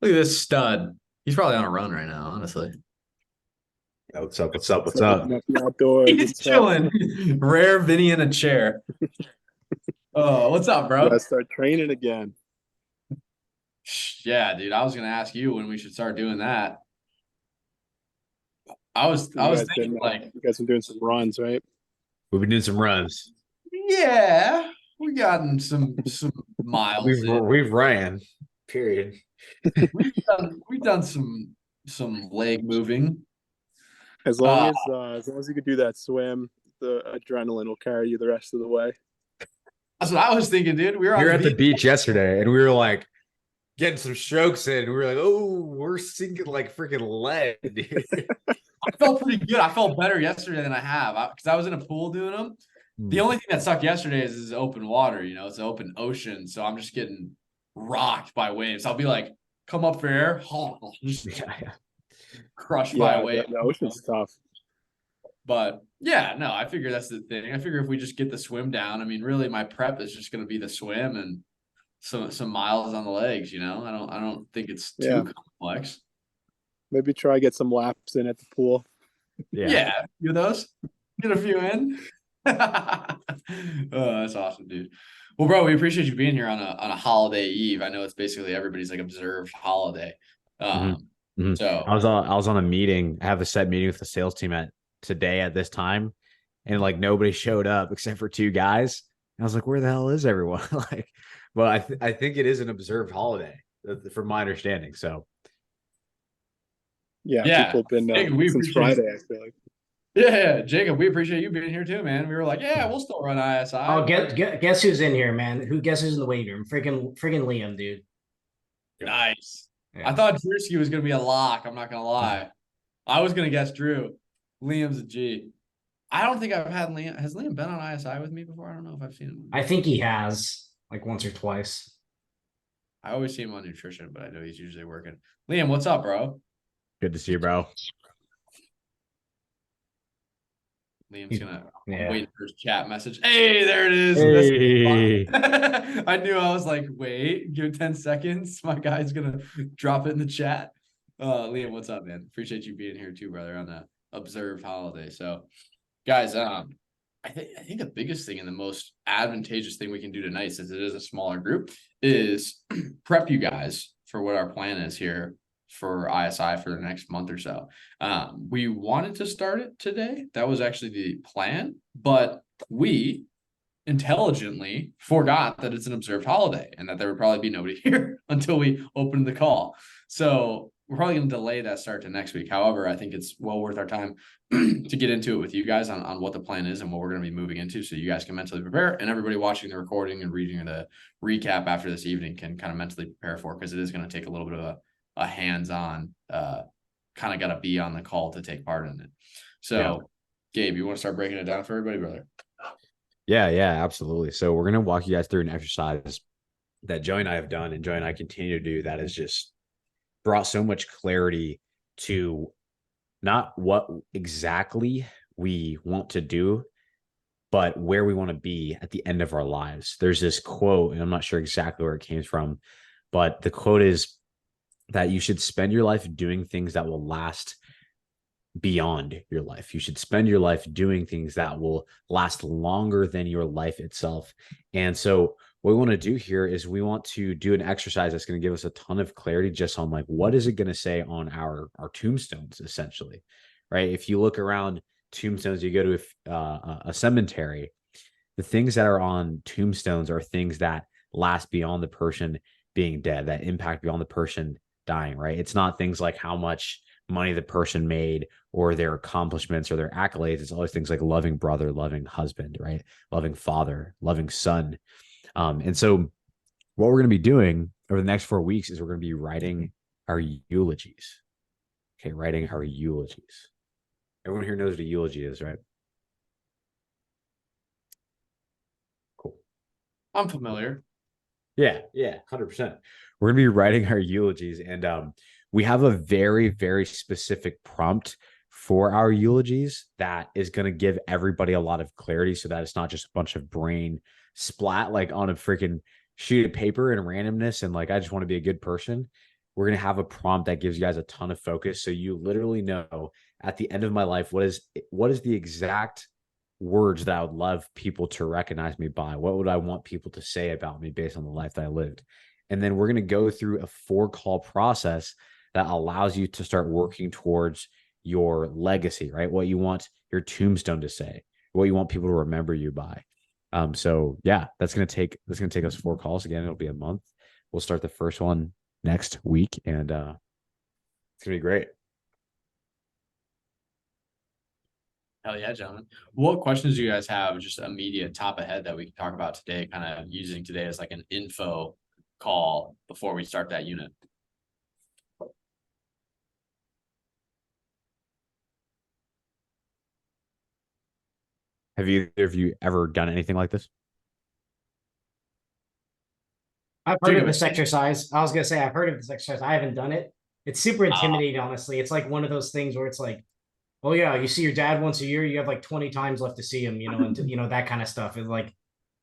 Look at this stud. He's probably on a run right now, honestly. Yeah, what's up? What's up? What's So up? open up the outdoors. He's What's up? chilling. Rare Vinny in a chair. Oh, what's up, Gotta bro? start training again. Yeah, dude. I was gonna ask you when we should start doing that. I was I You was guys thinking been like, you guys been doing some runs, right? We've been doing some runs. yeah, we gotten some miles We've in. we've ran. Period. We've done some leg moving. Uh As long as you could do that swim, the adrenaline will carry you the rest of the way. that's what I was thinking, dude. We were We on were the at the beach. beach yesterday, and we were like getting some strokes in. We were like, "Oh, we're sinking like freaking lead, dude." I felt pretty good. I felt better yesterday than I have because I was in a pool doing them. The only thing that sucked yesterday is open water. It's an open ocean, so I'm just getting rocked by waves. I'll be like, come up for air, just Yeah, crushed by a Yeah, wave. the ocean's tough. But yeah, no, I figure that's the thing. I figure if we just get the swim down, I mean, really, my prep is just going to be the swim and some miles on the legs. I don't think it's Yeah, too complex. maybe try get some laps in at the pool. yeah. Yeah, you those. Get a few in. Oh, that's awesome, dude. Well, bro, we appreciate you being here on a holiday eve. I know it's basically everybody's like observed holiday. Mhm, Um, mhm. so I was on a meeting. I have a set meeting with the sales team at today at this time, and like nobody showed up except for two guys. And I was like, "Where the hell is everyone?" Like, well, I think it is an observed holiday, from my understanding. So Yeah, yeah, people have been Jacob, we since appreciate Friday. I feel like. yeah, Jacob, we appreciate you being here too, man. We were like, yeah, we'll still run ISI. Oh, Why? guess who's in here, man? Guess who's in the waiting room? Freaking Liam, dude. yeah, Nice. I yeah. thought Drewski was gonna be a lock. I'm not gonna lie. I was gonna guess Drew. Liam's a G. I don't think I've had Liam. Has Liam been on ISI with me before? I don't know if I've seen him. I think he has like once or twice. I always see him on nutrition, but I know he's usually working. Liam, what's up, bro? Good to see you, bro. Liam's gonna. I'm Yeah. waiting for his chat message. Hey, there it is. Hey, I knew. I was like, wait, give it 10 seconds. My guy's gonna drop it in the chat. Liam, what's up, man? Appreciate you being here too, brother, on the observed holiday. So, guys, I think the biggest thing and the most advantageous thing we can do tonight, since it is a smaller group, is prep you guys for what our plan is here for ISI for the next month or so. We wanted to start it today. That was actually the plan, but we intelligently forgot that it's an observed holiday and that there would probably be nobody here until we opened the call. So we're probably going to delay that start to next week. However, I think it's well worth our time to get into it with you guys on what the plan is and what we're going to be moving into, so you guys can mentally prepare, and everybody watching the recording and reading the recap after this evening can kind of mentally prepare for it, because it is going to take a little bit of a hands-on, kind of got to be on the call to take part in it. So yeah. Gabe, you want to start breaking it down for everybody, brother? Yeah, absolutely. So we're gonna walk you guys through an exercise that Joey and I have done, and Joey and I continue to do, that has just brought so much clarity to not what exactly we want to do, but where we want to be at the end of our lives. There's this quote, and I'm not sure exactly where it came from, but the quote is that you should spend your life doing things that will last beyond your life. You should spend your life doing things that will last longer than your life itself. And so what we want to do here is we want to do an exercise that's going to give us a ton of clarity just on like, what is it going to say on our tombstones, essentially, right? If you look around tombstones, you go to a cemetery, the things that are on tombstones are things that last beyond the person being dead, that impact beyond the person dying, right? It's not things like how much money the person made or their accomplishments or their accolades. It's always things like loving brother, loving husband, right? Loving father, loving son. And so what we're going to be doing over the next 4 weeks is we're going to be writing our eulogies. Okay, writing our eulogies. Everyone here knows what a eulogy is, right? Cool. I'm familiar. Yeah, 100%. We're going to be writing our eulogies, and we have a very, very specific prompt for our eulogies that is going to give everybody a lot of clarity, so that it's not just a bunch of brain splat like on a freaking sheet of paper and randomness and like, I just want to be a good person. we're going to have a prompt that gives you guys a ton of focus. So you literally know at the end of my life, what is the exact words that I would love people to recognize me by? What would I want people to say about me based on the life that I lived? And then we're going to go through a 4-call process that allows you to start working towards your legacy, right? What you want your tombstone to say, what you want people to remember you by. So yeah, that's going to take us 4 calls. Again, it'll be a month. We'll start the first one next week, and it's going to be great. Hell yeah, gentlemen. What questions do you guys have just immediate top ahead that we can talk about today, kind of using today as like an info call before we start that unit? Have either of you ever done anything like this? I've heard of this exercise. I was gonna say I've heard of this exercise. I haven't done it. It's super intimidating, honestly. It's like one of those things where it's like, oh yeah, you see your dad once a year, you have like 20 times left to see him, and that kind of stuff. It like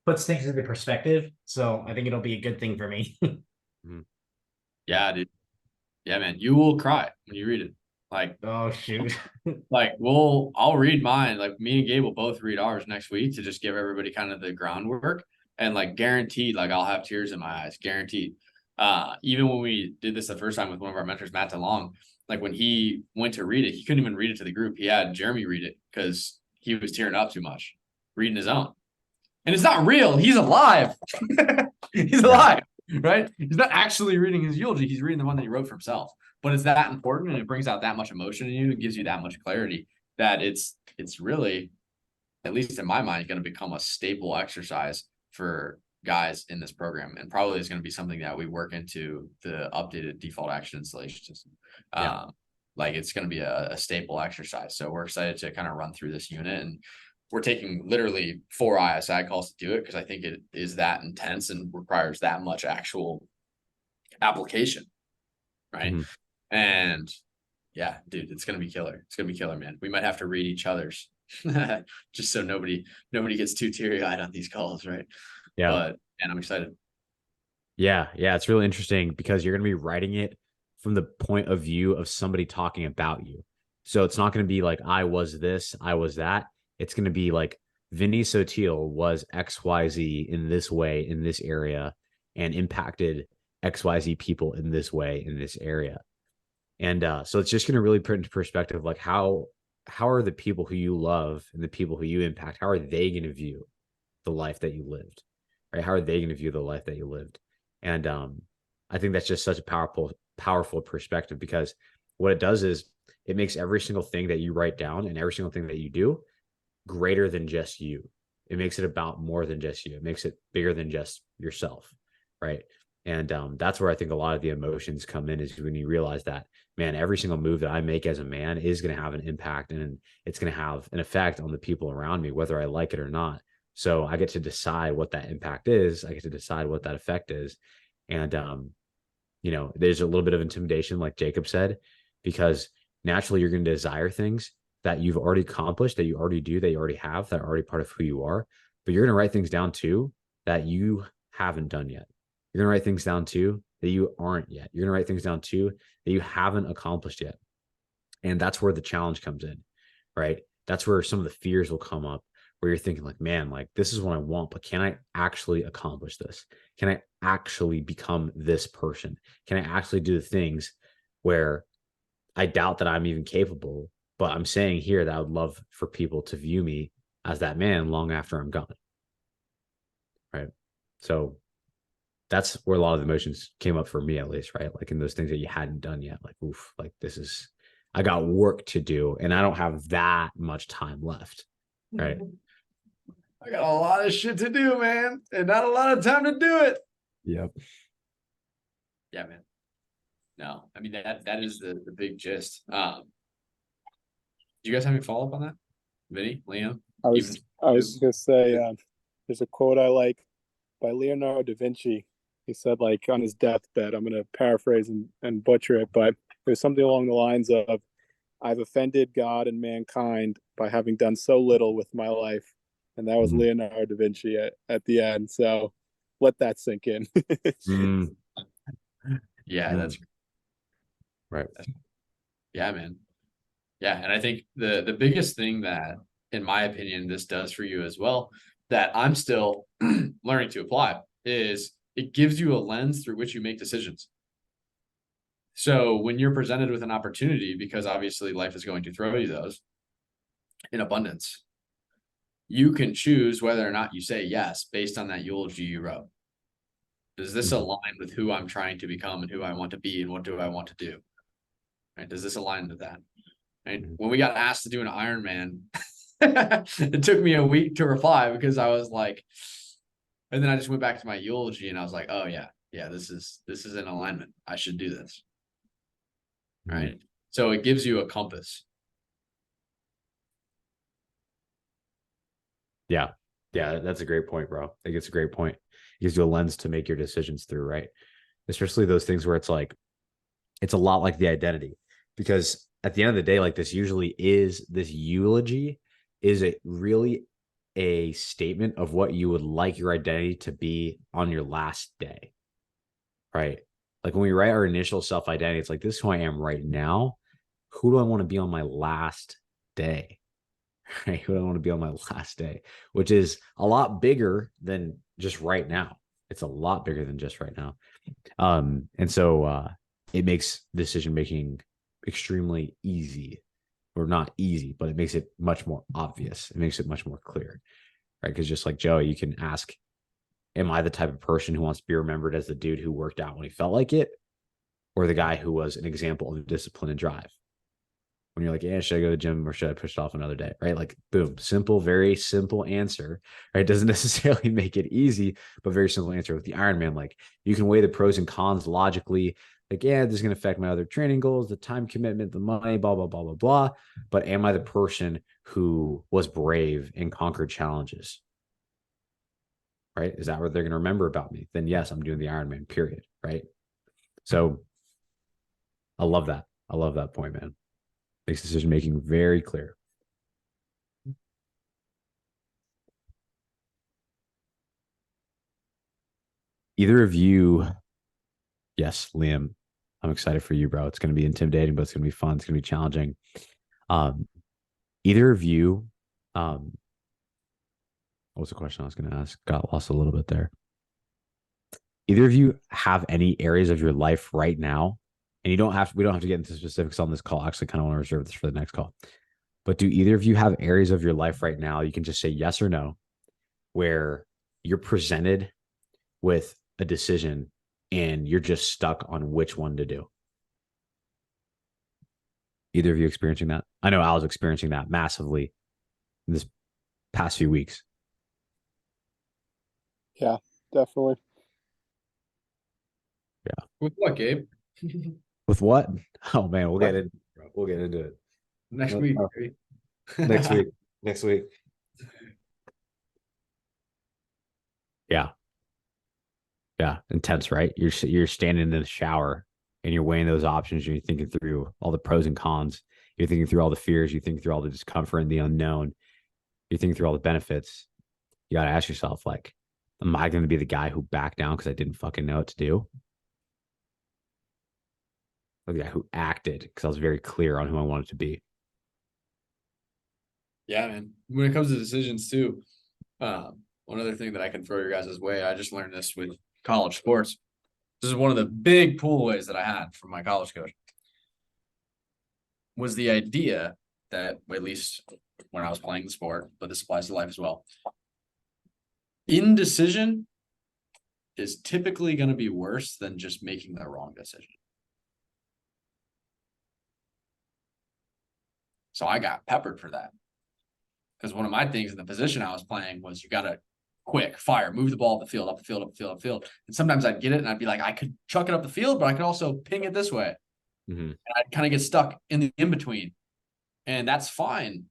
puts things into perspective. So I think it'll be a good thing for me. Yeah, dude. Yeah, man. You will cry when you read it. Like, oh shoot. like I'll read mine. Like me and Gabe will both read ours next week to just give everybody kind of the groundwork. And like guaranteed, like I'll have tears in my eyes, guaranteed. Even when we did this the first time with one of our mentors, Matt DeLong, like when he went to read it, he couldn't even read it to the group. He had Jeremy read it because he was tearing up too much, reading his own. And it's not real. He's alive. He's alive, right? He's not actually reading his eulogy. He's reading the one that he wrote for himself. But it's that important, and it brings out that much emotion in you. It gives you that much clarity that it's really, at least in my mind, going to become a staple exercise for guys in this program, and probably is going to be something that we work into the updated default action installation system. Like it's going to be a staple exercise. So we're excited to kind of run through this unit, and we're taking literally 4 ISI calls to do it because I think it is that intense and requires that much actual application, right? Mm-hmm. And yeah, dude, it's gonna be killer. It's gonna be killer, man. We might have to read each other's just so nobody gets too teary-eyed on these calls, right? Yeah. But and I'm excited. Yeah, it's really interesting because you're going to be writing it from the point of view of somebody talking about you. So it's not going to be like, I was this, I was that. It's going to be like, Vinny Sotil was XYZ in this way, in this area, and impacted XYZ people in this way, in this area. And so it's just going to really put into perspective, like how are the people who you love and the people who you impact, how are they going to view the life that you lived, right? How are they going to view the life that you lived? And I think that's just such a powerful perspective, because what it does is it makes every single thing that you write down and every single thing that you do greater than just you. It makes it about more than just you. It makes it bigger than just yourself, right? And that's where I think a lot of the emotions come in, is when you realize that, man, every single move that I make as a man is going to have an impact, and it's going to have an effect on the people around me, whether I like it or not. So I get to decide what that impact is. I get to decide what that effect is. And, there's a little bit of intimidation, like Jacob said, because naturally you're going to desire things that you've already accomplished, that you already do, that you already have, that are already part of who you are. But you're going to write things down too that you haven't done yet. You're going to write things down too that you aren't yet. You're going to write things down too that you haven't accomplished yet. And that's where the challenge comes in, right? That's where some of the fears will come up, where you're thinking like, man, like this is what I want, but can I actually accomplish this? Can I actually become this person? Can I actually do the things where I doubt that I'm even capable, but I'm saying here that I would love for people to view me as that man long after I'm gone, right? So that's where a lot of the emotions came up for me, at least, right? Like in those things that you hadn't done yet, like, oof, like I got work to do and I don't have that much time left, right? I got a lot of shit to do, man, and not a lot of time to do it. Yep. Yeah, man. No, I mean that is the big gist. Do you guys have any follow up on that, Vinny, Liam? I was gonna say there's a quote I like by Leonardo da Vinci. He said, like on his deathbed, I'm gonna paraphrase and butcher it, but it was something along the lines of, "I've offended God and mankind by having done so little with my life," and that was Leonardo da Vinci at the end. So let that sink in. Yeah, that's Right. Yeah, man. Yeah. And I think the biggest thing that, in my opinion, this does for you as well, that I'm still learning to apply is it gives you a lens through which you make decisions. So when you're presented with an opportunity, because obviously life is going to throw you those in abundance, you can choose whether or not you say yes based on that eulogy you wrote. Does this align with who I'm trying to become and who I want to be and what do I want to do? Right? Does this align with that? And when we got asked to do an Ironman, it took me a week to reply because I was like, and then I just went back to my eulogy and I was like, oh yeah, this is in alignment. I should do this. Right. So it gives you a compass. Yeah. Yeah. That's a great point, bro. I think it's a great point. It gives you a lens to make your decisions through, right? Especially those things where it's like, it's a lot like the identity, because at the end of the day, like this eulogy is a really a statement of what you would like your identity to be on your last day, right? Like when we write our initial self-identity, it's like, this is who I am right now. Who do I want to be on my last day? Right? Who do I want to be on my last day? Which is a lot bigger than just right now. It's a lot bigger than just right now. And so it makes decision making extremely easy, or not easy, but it makes it much more obvious. It makes it much more clear, right? Because just like Joe, you can ask, am I the type of person who wants to be remembered as the dude who worked out when he felt like it, or the guy who was an example of discipline and drive? When you're like, yeah, should I go to the gym or should I push it off another day? Right? Like, boom, simple, very simple answer. Right? Doesn't necessarily make it easy, but very simple answer. With the Ironman, like you can weigh the pros and cons logically. Like, yeah, this is going to affect my other training goals, the time commitment, the money, blah, blah, blah, blah, blah. But am I the person who was brave and conquered challenges? Right? Is that what they're going to remember about me? Then yes, I'm doing the Ironman, period. Right? So I love that. I love that point, man. Makes decision making very clear. Either of you, yes, Liam, I'm excited for you, bro. It's going to be intimidating, but it's going to be fun. It's going to be challenging. Either of you, what was the question I was going to ask? Got lost a little bit there. Either of you have any areas of your life right now, and we don't have to get into specifics on this call. I actually kind of want to reserve this for the next call. But do either of you have areas of your life right now, you can just say yes or no, where you're presented with a decision and you're just stuck on which one to do? Either of you experiencing that? I know I was experiencing that massively in this past few weeks. Yeah, definitely. Yeah. With what, Gabe? With what? Oh man, we'll get into it Next week. Next week. Next week. Yeah. Yeah. Intense, right? You're standing in the shower and you're weighing those options. And you're thinking through all the pros and cons. You're thinking through all the fears. You think through all the discomfort and the unknown. You're thinking through all the benefits. You got to ask yourself, like, am I going to be the guy who backed down because I didn't fucking know what to do? Or the guy who acted because I was very clear on who I wanted to be? Yeah, man. When it comes to decisions too, one other thing that I can throw your guys' way, I just learned this with college sports. This is one of the big pull-aways that I had from my college coach. Was the idea that, at least when I was playing the sport, but this applies to life as well, indecision is typically going to be worse than just making the wrong decision. So I got peppered for that. Because one of my things in the position I was playing was you got to quick fire, move the ball up the field, up the field, up the field, up the field. And sometimes I'd get it and I'd be like, I could chuck it up the field, but I could also ping it this way. And I'd kind of get stuck in the in-between. And that's fine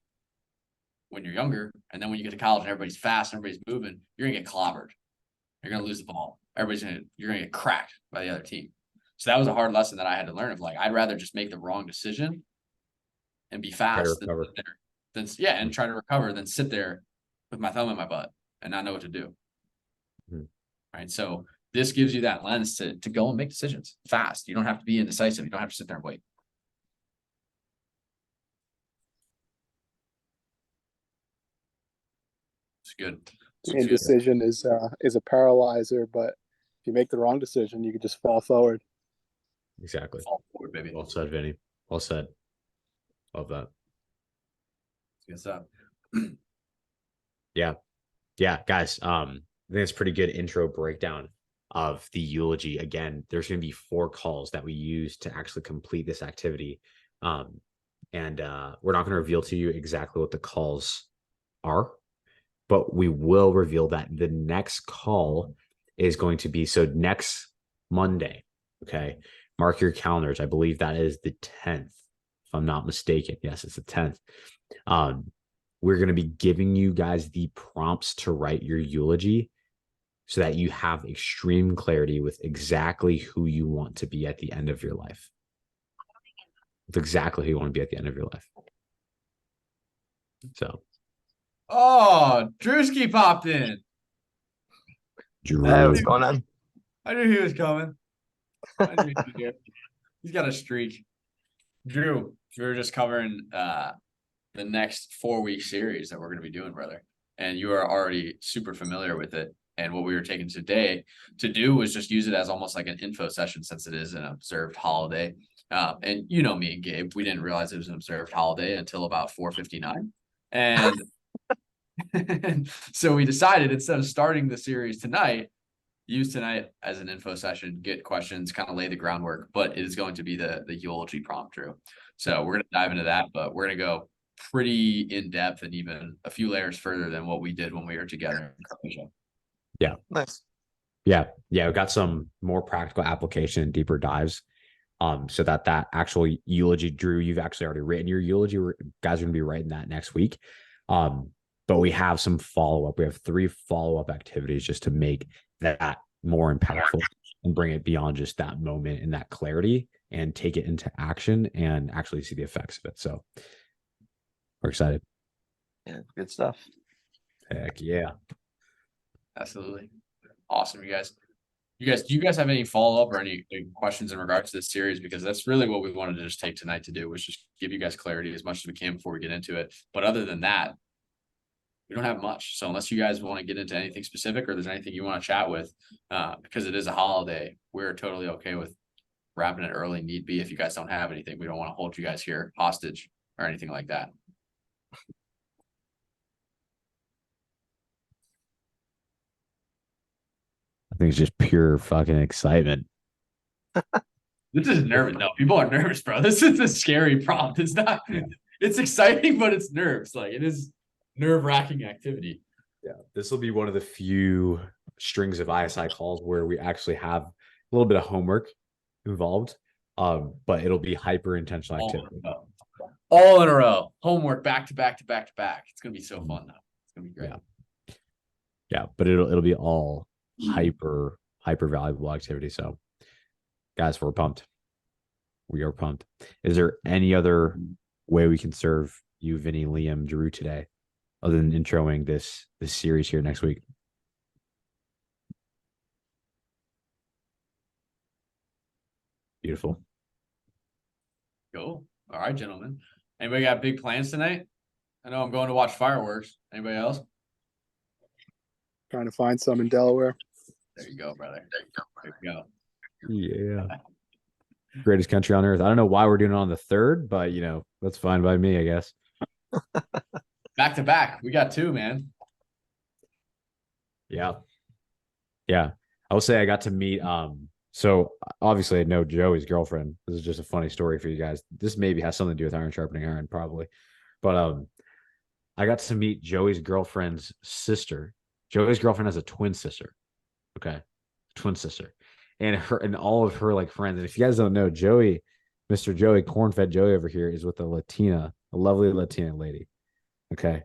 when you're younger. And then when you get to college and everybody's fast and everybody's moving, you're going to get clobbered. You're going to lose the ball. You're going to get cracked by the other team. So that was a hard lesson that I had to learn of, like, I'd rather just make the wrong decision and be fast and try to recover than sit there with my thumb in my butt and not know what to do. Right. So this gives you that lens to go and make decisions fast. You don't have to be indecisive. You don't have to sit there and wait. It's good. Indecision is a paralyzer, but if you make the wrong decision, you could just fall forward. Exactly. Fall forward, baby. Well said, Vinny. Well said. Love that. Good stuff. Yeah. Yeah, guys. I think it's a pretty good intro breakdown of the eulogy. Again, there's going to be 4 calls that we use to actually complete this activity. And we're not going to reveal to you exactly what the calls are, but we will reveal that the next call is going to be next Monday. Okay. Mark your calendars. I believe that is the 10th, if I'm not mistaken. Yes, it's the 10th. We're going to be giving you guys the prompts to write your eulogy so that you have extreme clarity with exactly who you want to be at the end of your life. With exactly who you want to be at the end of your life. So. Oh, Drewski popped in. Drew. Hey, what's going on? I knew he was coming. I knew he'd be here. He's got a streak. Drew, we were just covering the next 4-week series that we're going to be doing, brother. And you are already super familiar with it. And what we were taking today to do was just use it as almost like an info session, since it is an observed holiday. And you know me and Gabe, we didn't realize it was an observed holiday until about 4:59. And so we decided, instead of starting the series tonight, use tonight as an info session, get questions, kind of lay the groundwork, but it is going to be the eulogy prompt, Drew. So we're going to dive into that, but we're going to go pretty in depth and even a few layers further than what we did when we were together in Croatia. Yeah. Nice. Yeah. We've got some more practical application and deeper dives. So that actual eulogy, Drew, you've actually already written your eulogy. Guys are going to be writing that next week. But we have some follow-up. We have 3 follow-up activities just to make that more impactful and bring it beyond just that moment and that clarity and take it into action and actually see the effects of it. So we're excited. Yeah, good stuff. Heck yeah. Absolutely. Awesome, you guys. Do you guys have any follow-up or any questions in regards to this series? Because that's really what we wanted to just take tonight to do, was just give you guys clarity as much as we can before we get into it. But other than that, we don't have much. So unless you guys want to get into anything specific or there's anything you want to chat with, because it is a holiday, we're totally okay with wrapping it early, need be. If you guys don't have anything, we don't want to hold you guys here hostage or anything like that. I think it's just pure fucking excitement. This is nervous. No, people are nervous, bro. This is a scary prompt. It's not, it's exciting, but it's nerves. Like, it is nerve-wracking activity. Yeah, this will be one of the few strings of ISI calls where we actually have a little bit of homework involved, but it'll be hyper intentional activity. All in a row, homework back to back to back to back. It's gonna be so fun though. It's gonna be great. Yeah, but it'll be all hyper valuable activity. So, guys, we're pumped. We are pumped. Is there any other way we can serve you, Vinny, Liam, Drew today, other than introing this series here next week? Beautiful. Cool. All right, gentlemen. Anybody got big plans tonight? I know I'm going to watch fireworks. Anybody else? Trying to find some in Delaware. There you go, brother. There you go. Yeah. Greatest country on earth. I don't know why we're doing it on the 3rd, but that's fine by me, I guess. Back to back. We got 2, man. Yeah. I will say I got to meet so obviously I know Joey's girlfriend. This is just a funny story for you guys. This maybe has something to do with iron sharpening iron, probably. But I got to meet Joey's girlfriend's sister. Joey's girlfriend has a twin sister. Okay. Twin sister. And all of her like friends. And if you guys don't know, Joey, Mr. Joey, corn-fed Joey over here, is with a lovely Latina lady. Okay. And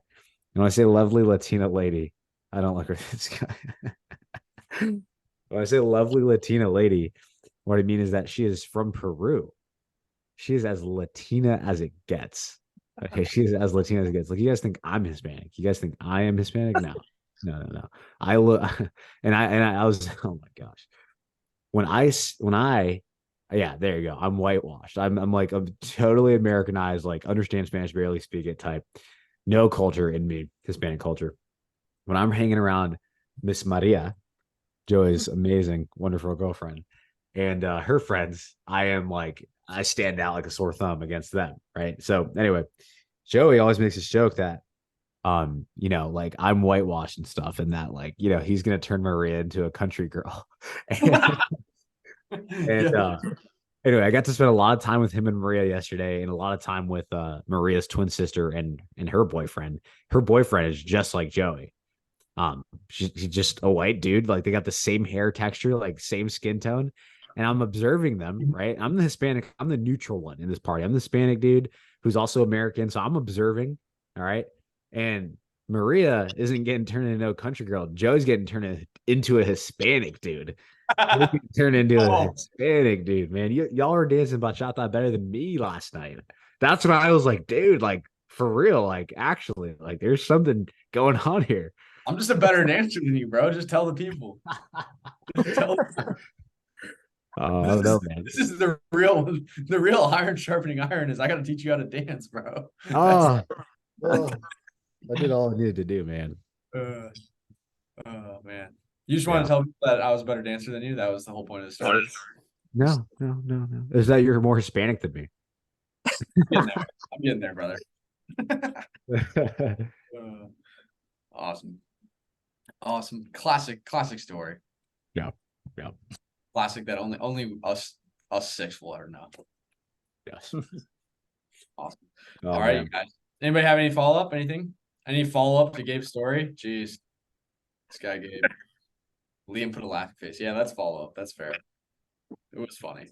when I say lovely Latina lady, I don't look at this guy. When I say lovely Latina lady, what I mean is that she is from Peru. She is as Latina as it gets. Okay, she is as Latina as it gets. Like, you guys think I'm Hispanic? You guys think I am Hispanic? No. I look, and I was, oh my gosh. When I, yeah, there you go. I'm whitewashed. I'm like, I'm totally Americanized, like understand Spanish, barely speak it type. No culture in me, Hispanic culture. when I'm hanging around Miss Maria, Joey's amazing, wonderful girlfriend, and her friends, I stand out like a sore thumb against them, right? So anyway, Joey always makes this joke that like I'm whitewashed and stuff, and that he's gonna turn Maria into a country girl. And Yeah. anyway, I got to spend a lot of time with him and Maria yesterday, and a lot of time with Maria's twin sister and her boyfriend. Her boyfriend is just like Joey. She's just a white dude. Like they got the same hair texture, like same skin tone. And I'm observing them, right? I'm the Hispanic, I'm the neutral one in this party. I'm the Hispanic dude who's also American. So I'm observing. All right. And Maria isn't getting turned into a country girl. Joe's getting turned into a Hispanic dude. Turn into a Hispanic dude, man. Y'all are dancing bachata better than me last night. That's when I was like, dude, like for real, like actually, like there's something going on here. I'm just a better dancer than you, bro. Just tell the people. Tell them. I don't know, man. This is the real iron sharpening iron is I got to teach you how to dance, bro. Oh, I did all I needed to do, man. Oh man. You just want to tell people that I was a better dancer than you? That was the whole point of the story. No. Is that you're more Hispanic than me? I'm getting there, brother. Awesome. Classic story. Yeah. Classic that only us six will ever know. Yes. Awesome. Oh, all right, man. you guys. Anybody have any follow-up? Anything? Any follow-up to Gabe's story? Jeez. This guy Gabe. Liam put a laughing face. Yeah, that's follow-up. That's fair. It was funny.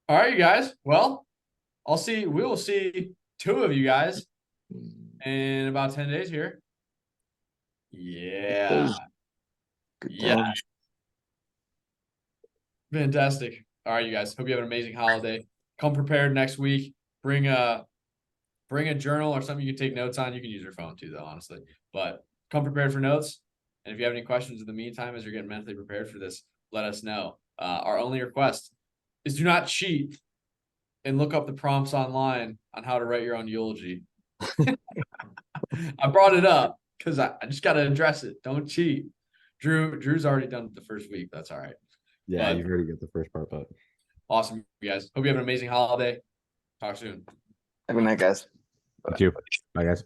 All right, you guys. Well, we will see 2 of you guys in about 10 days here. Yeah. Yeah. Fantastic. All right, you guys. Hope you have an amazing holiday. Come prepared next week. Bring a journal or something you can take notes on. You can use your phone too, though, honestly. But come prepared for notes. And if you have any questions in the meantime, as you're getting mentally prepared for this, let us know. Our only request is do not cheat and look up the prompts online on how to write your own eulogy. I brought it up because I just got to address it. Don't cheat. Drew's already done the first week. That's all right. Yeah, you've already got the first part, but awesome, you guys. Hope you have an amazing holiday. Talk soon. Have a good night, guys. you too. Bye, guys.